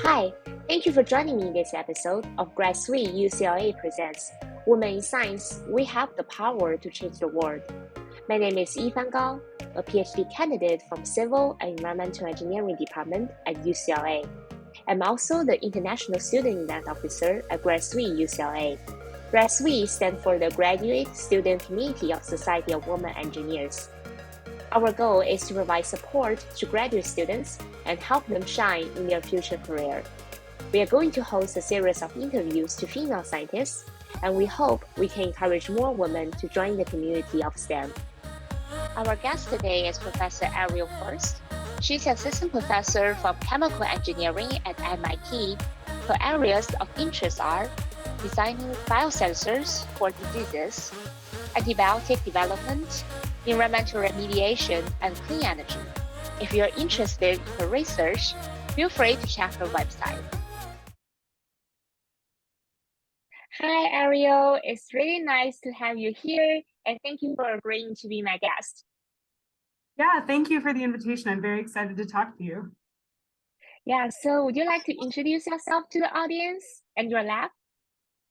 Hi, thank you for joining me in this episode of GradSWE UCLA presents Women in Science, We Have the Power to Change the World. My name is Yifan Gao, a PhD candidate from Civil and Environmental Engineering Department at UCLA. I'm also the International Student Event Officer at GradSWE UCLA. GradSWE stands for the Graduate Student Community of Society of Women Engineers. Our goal is to provide support to graduate students and help them shine in their future career. We are going to host a series of interviews to female scientists, and we hope we can encourage more women to join the community of STEM. Our guest today is Professor Ariel Furst. She's assistant professor from chemical engineering at MIT. Her areas of interest are designing biosensors for diseases, antibiotic development, environmental remediation, and clean energy. If you're interested in her research, feel free to check her website. Hi, Ariel. It's really nice to have you here, and thank you for agreeing to be my guest. Yeah, thank you for the invitation. I'm very excited to talk to you. Yeah, so would you like to introduce yourself to the audience and your lab?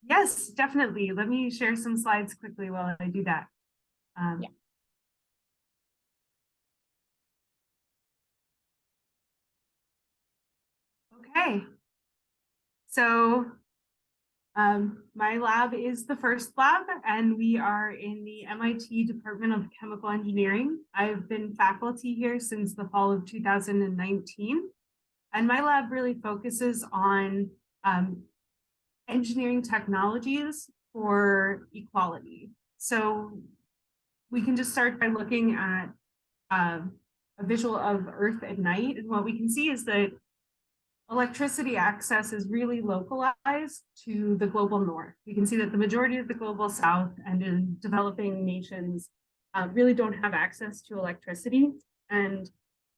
Yes, definitely. Let me share some slides quickly while I do that. Yeah. Okay. So my lab is the Furst lab, and we are in the MIT Department of Chemical Engineering. I've been faculty here since the fall of 2019, and my lab really focuses on engineering technologies for equality. So we can just start by looking at a visual of Earth at night. And what we can see is that electricity access is really localized to the global north. We can see that the majority of the global south and in developing nations really don't have access to electricity. And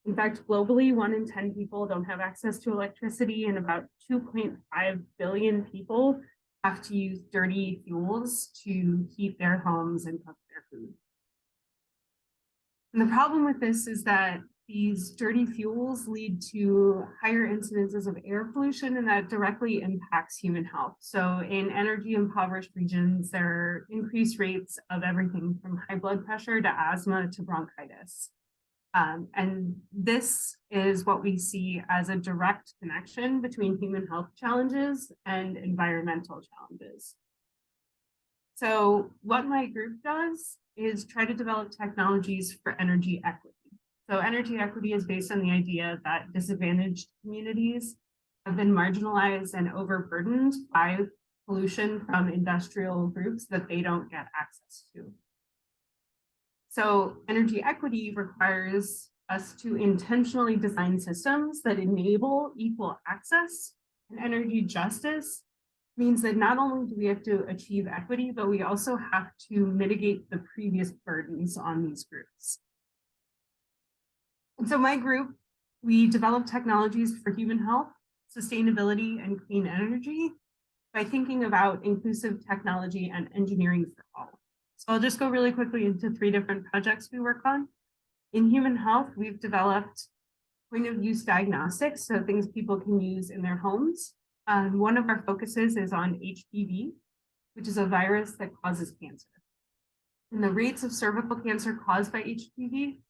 in fact, globally, 1 in 10 people don't have access to electricity, and about 2.5 billion people have to use dirty fuels to heat their homes and cook their food. And the problem with this is that these dirty fuels lead to higher incidences of air pollution, and that directly impacts human health. So in energy impoverished regions, there are increased rates of everything from high blood pressure to asthma to bronchitis. And this is what we see as a direct connection between human health challenges and environmental challenges. So what my group does is try to develop technologies for energy equity. So energy equity is based on the idea that disadvantaged communities have been marginalized and overburdened by pollution from industrial groups that they don't get access to. So energy equity requires us to intentionally design systems that enable equal access, and energy justice means that not only do we have to achieve equity, but we also have to mitigate the previous burdens on these groups. And so my group, we develop technologies for human health, sustainability, and clean energy by thinking about inclusive technology and engineering for all. So I'll just go really quickly into 3 different projects we work on. In human health, we've developed point-of-use diagnostics, so things people can use in their homes. One of our focuses is on HPV, which is a virus that causes cancer. And the rates of cervical cancer caused by HPV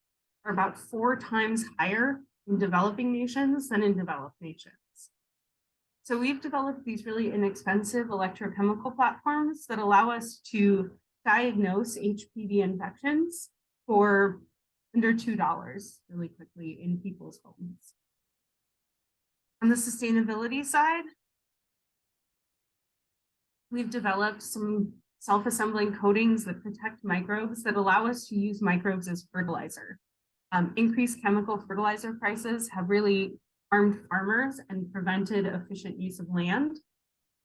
are about 4 times higher in developing nations than in developed nations. So we've developed these really inexpensive electrochemical platforms that allow us to diagnose HPV infections for under $2 really quickly in people's homes. On the sustainability side, we've developed some self-assembling coatings that protect microbes that allow us to use microbes as fertilizer. Increased chemical fertilizer prices have really harmed farmers and prevented efficient use of land.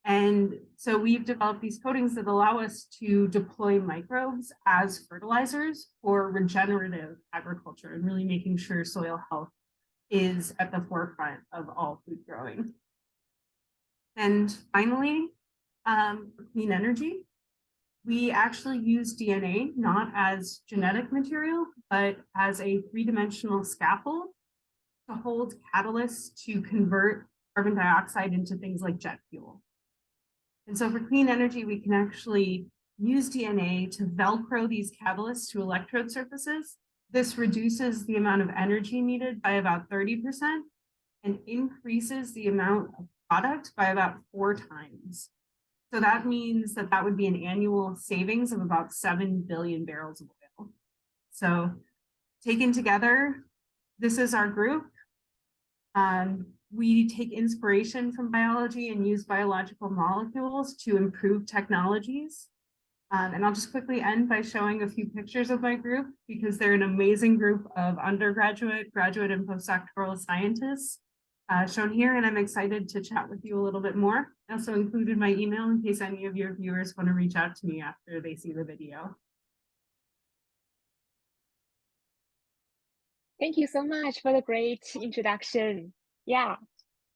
And so we've developed these coatings that allow us to deploy microbes as fertilizers for regenerative agriculture and really making sure soil health is at the forefront of all food growing. And finally, clean energy. We actually use DNA not as genetic material, but as a 3-dimensional scaffold to hold catalysts to convert carbon dioxide into things like jet fuel. And so for clean energy, we can actually use DNA to Velcro these catalysts to electrode surfaces. This reduces the amount of energy needed by about 30% and increases the amount of product by about 4 times. So that means that that would be an annual savings of about 7 billion barrels of oil. So taken together, this is our group. We take inspiration from biology and use biological molecules to improve technologies. And I'll just quickly end by showing a few pictures of my group because they're an amazing group of undergraduate, graduate, and postdoctoral scientists shown here, and I'm excited to chat with you a little bit more. I also included my email in case any of your viewers want to reach out to me after they see the video. Thank you so much for the great introduction. Yeah,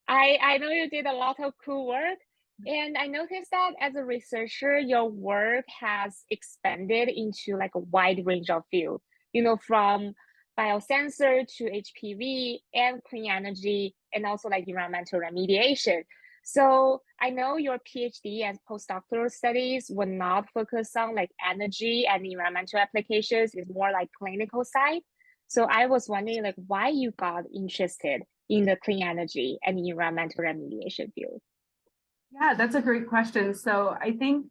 I know you did a lot of cool work, and I noticed that as a researcher, your work has expanded into like a wide range of fields, you know, from biosensor to HPV and clean energy, and also like environmental remediation. So I know your PhD and postdoctoral studies will not focus on like energy and environmental applications, it's more like clinical side. So I was wondering like why you got interested in the clean energy and environmental remediation field? Yeah, that's a great question. So I think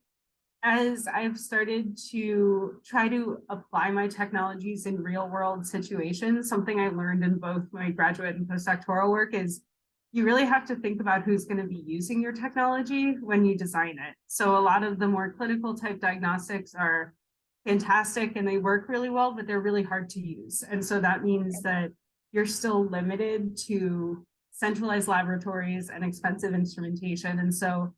as I've started to try to apply my technologies in real world situations, something I learned in both my graduate and postdoctoral work is you really have to think about who's going to be using your technology when you design it. So a lot of the more clinical type diagnostics are fantastic and they work really well, but they're really hard to use. And so that means that you're still limited to centralized laboratories and expensive instrumentation. And so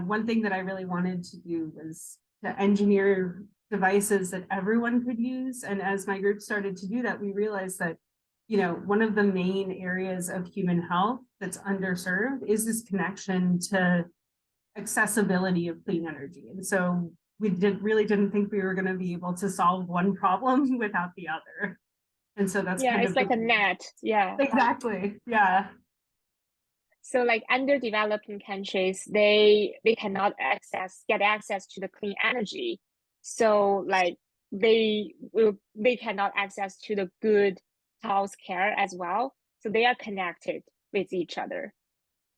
one thing that I really wanted to do was to engineer devices that everyone could use. And as my group started to do that, we realized that, you know, one of the main areas of human health that's underserved is this connection to accessibility of clean energy. And so we really didn't think we were going to be able to solve one problem without the other. And so that's Yeah, kind it's of like a net. Yeah. exactly. Yeah. So like underdeveloping countries, they cannot get access to the clean energy. So like they cannot access to the good health care as well. So they are connected with each other.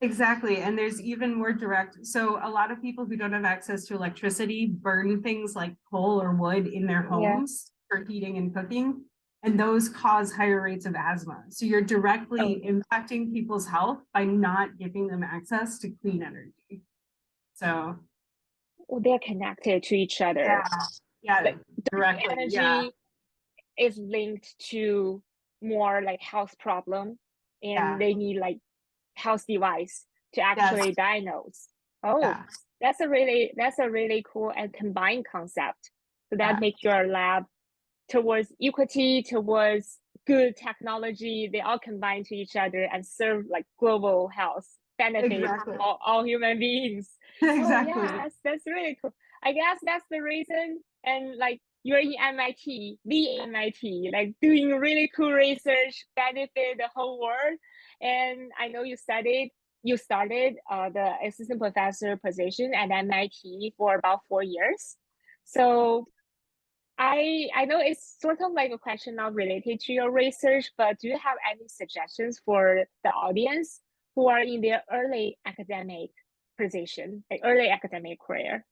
Exactly. And there's even more direct. So a lot of people who don't have access to electricity burn things like coal or wood in their Yeah. homes for heating and cooking. And those cause higher rates of asthma. So you're directly impacting people's health by not giving them access to clean energy. So they're connected to each other. Yeah, like directly. Energy is linked to more like health problem, and they need like health device to actually diagnose. That's a really cool and combined concept. So that makes your lab towards equity, towards good technology. They all combine to each other and serve like global health benefits all human beings. Exactly. Oh yeah, that's really cool. I guess that's the reason. And like you're in MIT, the MIT, like doing really cool research, benefit the whole world. And I know you started the assistant professor position at MIT for about 4 years. So I know it's sort of like a question not related to your research, but do you have any suggestions for the audience who are in their early academic position, like early academic career?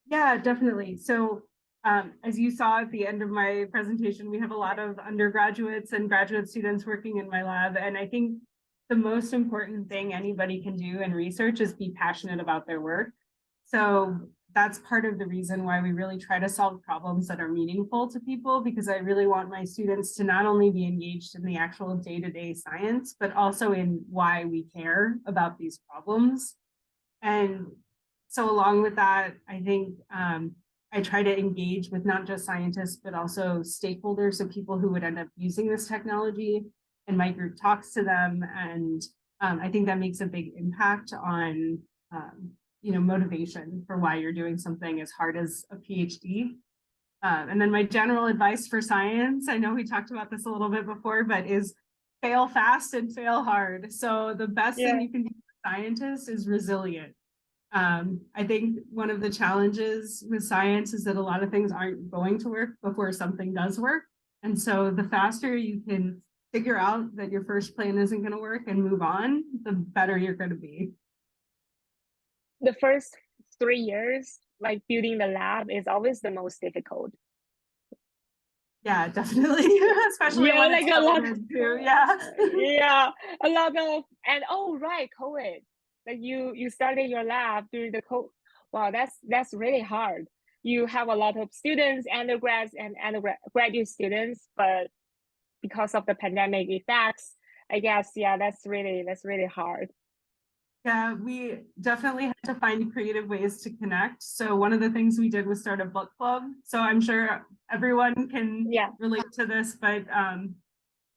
Yeah, definitely. So as you saw at the end of my presentation, we have a lot of undergraduates and graduate students working in my lab. And I think the most important thing anybody can do in research is be passionate about their work. So that's part of the reason why we really try to solve problems that are meaningful to people, because I really want my students to not only be engaged in the actual day-to-day science, but also in why we care about these problems. And so along with that, I think I try to engage with not just scientists, but also stakeholders, so people who would end up using this technology. And my group talks to them. And I think that makes a big impact on motivation for why you're doing something as hard as a PhD. And then my general advice for science, I know we talked about this a little bit before, but is fail fast and fail hard. So the best Yeah. thing you can do as a scientist is resilient. I think one of the challenges with science is that a lot of things aren't going to work before something does work. And so the faster you can figure out that your first plan isn't going to work and move on, the better you're going to be. The first 3 years, like building the lab, is always the most difficult. Yeah, definitely. Especially Yeah, when like it's a lot. government too. Yeah. Yeah, a lot of, and oh right, COVID. Like you started your lab during the COVID. Wow, that's really hard. You have a lot of students, undergrads and undergraduate students, but because of the pandemic effects, I guess, yeah, that's really hard. Yeah, we definitely had to find creative ways to connect. So one of the things we did was start a book club. So I'm sure everyone can Yeah. relate to this, but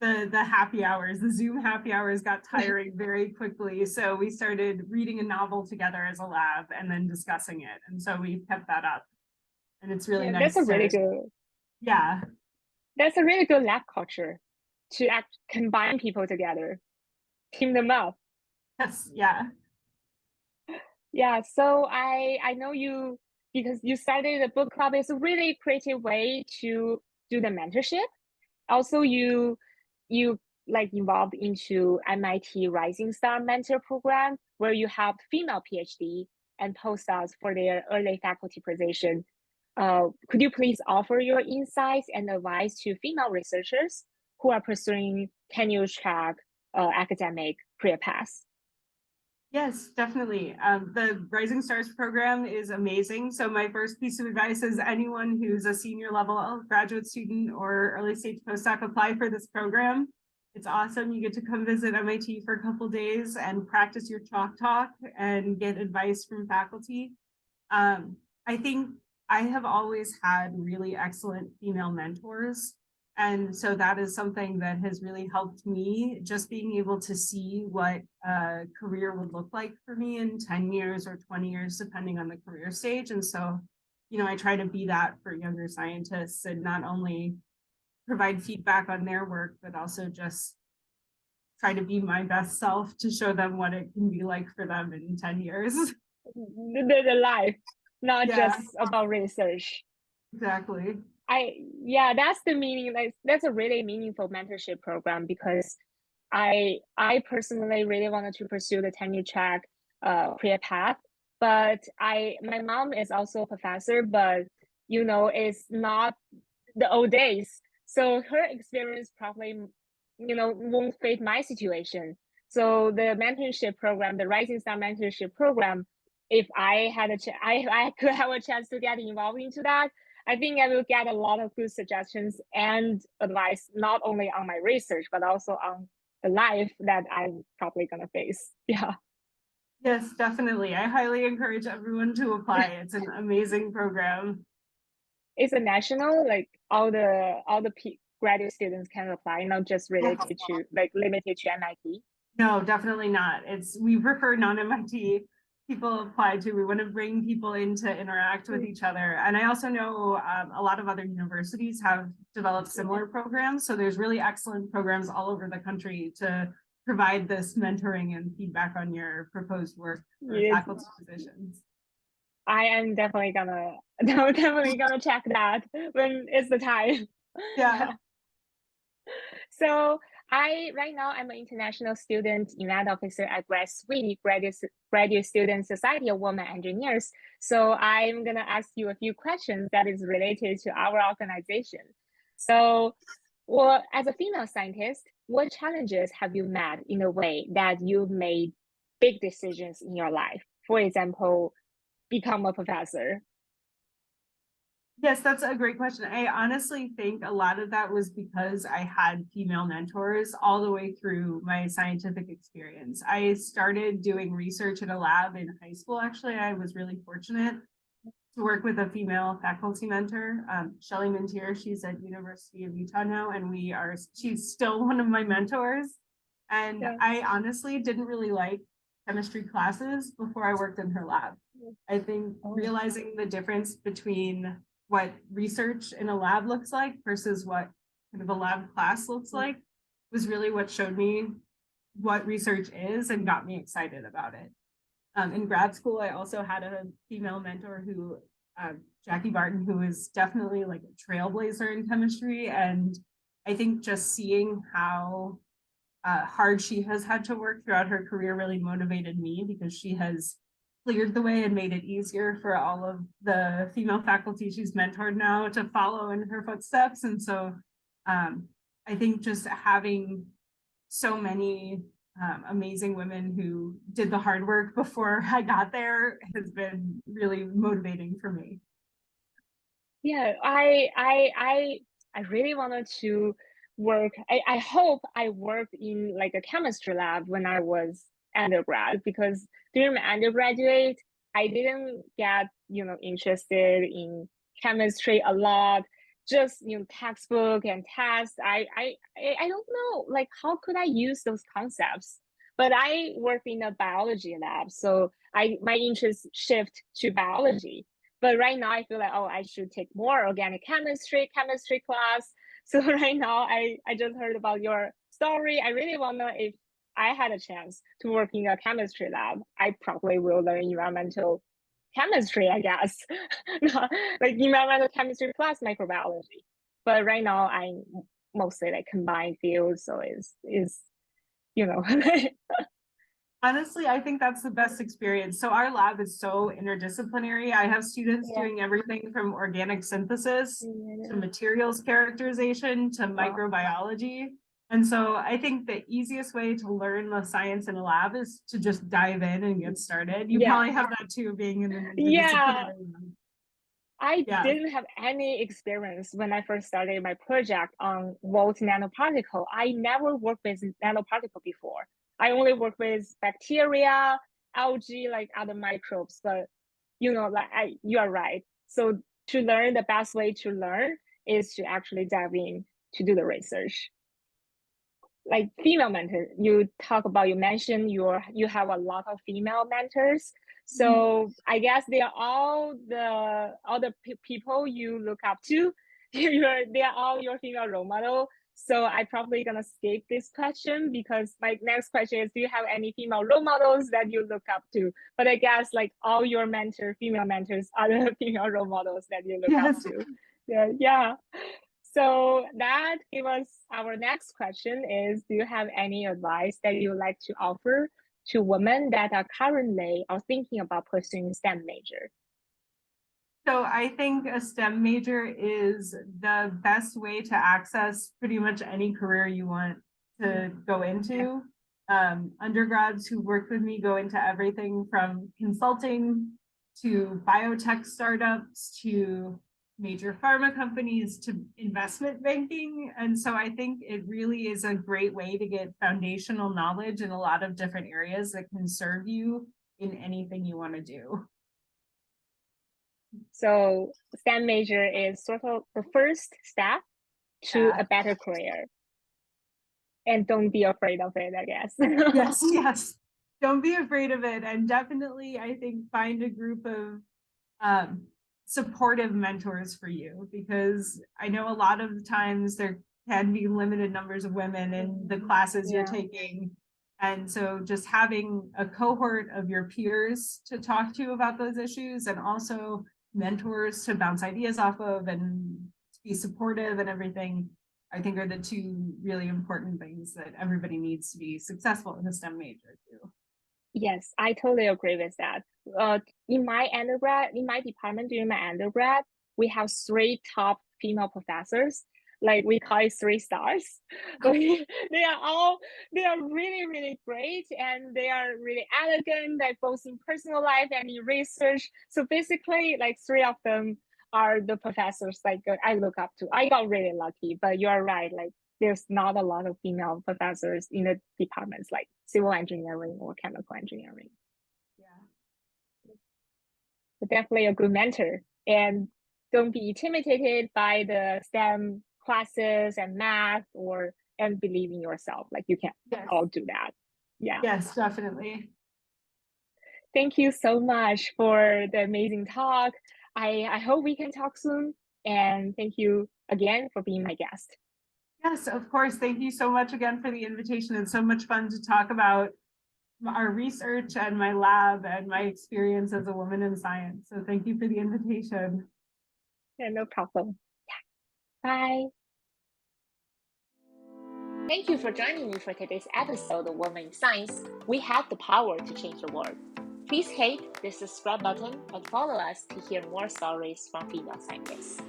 the happy hours, the Zoom happy hours got tiring very quickly. So we started reading a novel together as a lab and then discussing it. And so we've kept that up. And it's really Yeah, nice to, yeah. that's a really good lab culture to combine people together, team them up. Yes, yeah. Yeah, so I know you because you started the book club. It's a really creative way to do the mentorship. Also, you like involved into MIT Rising Star Mentor Program, where you help female PhD and postdocs for their early faculty position. Could you please offer your insights and advice to female researchers who are pursuing tenure track academic career paths? Yes, definitely. The Rising Stars program is amazing. So my first piece of advice is anyone who's a senior level graduate student or early stage postdoc, apply for this program. It's awesome. You get to come visit MIT for a couple days and practice your chalk talk and get advice from faculty. I think I have always had really excellent female mentors. And so that is something that has really helped me, just being able to see what a career would look like for me in 10 years or 20 years, depending on the career stage. And so, I try to be that for younger scientists and not only provide feedback on their work, but also just try to be my best self to show them what it can be like for them in 10 years. The life, not Yeah, just about research. exactly. Yeah, that's the meaning. Like that's a really meaningful mentorship program because I personally really wanted to pursue the tenure track career path, but my mom is also a professor, but it's not the old days. So her experience probably won't fit my situation. So the mentorship program, the Rising Star mentorship program, if I had I could have a chance to get involved into that, I think I will get a lot of good suggestions and advice, not only on my research, but also on the life that I'm probably gonna face. Yeah. Yes, definitely. I highly encourage everyone to apply. It's an amazing program. It's a national, like all the graduate students can apply, not just related to like limited to MIT. No, definitely not. We prefer non-MIT people apply to. We want to bring people in to interact with each other. And I also know a lot of other universities have developed similar programs. So there's really excellent programs all over the country to provide this mentoring and feedback on your proposed work for Yes, faculty positions. I am definitely gonna check that when it's the time. Yeah. So right now I'm an international student event officer at GradSWE, Graduate Student Society of Women Engineers. So I'm gonna ask you a few questions that is related to our organization. So, well, as a female scientist, what challenges have you met in a way that you've made big decisions in your life? For example, become a professor. Yes, that's a great question. I honestly think a lot of that was because I had female mentors all the way through my scientific experience. I started doing research in a lab in high school. Actually, I was really fortunate to work with a female faculty mentor, Shelly Mintier. She's at University of Utah now, and she's still one of my mentors. And Yeah. I honestly didn't really like chemistry classes before I worked in her lab. I think realizing the difference between what research in a lab looks like versus what kind of a lab class looks like was really what showed me what research is and got me excited about it. In grad school, I also had a female mentor who, Jackie Barton, who is definitely like a trailblazer in chemistry. And I think just seeing how hard she has had to work throughout her career really motivated me, because she has cleared the way and made it easier for all of the female faculty she's mentored now to follow in her footsteps. And so I think just having so many amazing women who did the hard work before I got there has been really motivating for me. Yeah, I really wanted to work. I hope I worked in like a chemistry lab when I was undergrad, because during my undergraduate, I didn't get, interested in chemistry a lot. Just, textbook and tests. I don't know, like, how could I use those concepts? But I work in a biology lab, so my interest shift to biology. But right now I feel like, oh, I should take more organic chemistry class. So right now I just heard about your story. I really wonder if I had a chance to work in a chemistry lab, I probably will learn environmental chemistry, I guess. Like environmental chemistry plus microbiology. But right now I'm mostly like combined fields, so is you know Honestly, I think that's the best experience. So our lab is so interdisciplinary. I have students yeah. doing everything from organic synthesis to Yeah. materials characterization to Wow. microbiology. And so I think the easiest way to learn the science in a lab is to just dive in and get started. You Yeah. probably have that too, being in an Yeah. interdisciplinary lab. I Yeah. didn't have any experience when I first started my project on volt nanoparticle. I never worked with nanoparticle before. I only worked with bacteria, algae, like other microbes. But you are right. So to learn, the best way to learn is to actually dive in to do the research. Like female mentor, you mentioned you have a lot of female mentors. So I guess they are all the people you look up to. They are all your female role model. So I probably gonna skip this question, because my next question is, do you have any female role models that you look up to? But I guess like all your female mentors are the female role models that you look up Yes. to. Yeah. So that gives us our next question is, do you have any advice that you would like to offer to women that are currently or thinking about pursuing STEM major? So I think a STEM major is the best way to access pretty much any career you want to go into. Undergrads who work with me go into everything from consulting to biotech startups to major pharma companies to investment banking. And so I think it really is a great way to get foundational knowledge in a lot of different areas that can serve you in anything you want to do. So STEM major is sort of the first step to Yeah. a better career. And don't be afraid of it, I guess. Yes, yes. Don't be afraid of it. And definitely, I think, find a group of supportive mentors for you, because I know a lot of the times there can be limited numbers of women in the classes you're taking. And so just having a cohort of your peers to talk to about those issues, and also mentors to bounce ideas off of and be supportive and everything, I think are the two really important things that everybody needs to be successful in a STEM major too. Yes, I totally agree with that. In my department during my undergrad, we have three top female professors. Like we call it three stars. They are really, really great, and they are really elegant, like both in personal life and in research. So basically, like three of them are the professors like I look up to. I got really lucky, but you're right. Like there's not a lot of female professors in the departments like civil engineering or chemical engineering. Yeah. But definitely a good mentor. And don't be intimidated by the STEM classes and math, and believe in yourself. Like you can Yes. all do that. Yeah. Yes, definitely. Thank you so much for the amazing talk. I hope we can talk soon. And thank you again for being my guest. Yes, of course. Thank you so much again for the invitation. It's so much fun to talk about our research and my lab and my experience as a woman in science. So thank you for the invitation. Yeah, no problem. Bye. Thank you for joining me for today's episode of Women in Science. We have the power to change the world. Please hit the subscribe button and follow us to hear more stories from female scientists.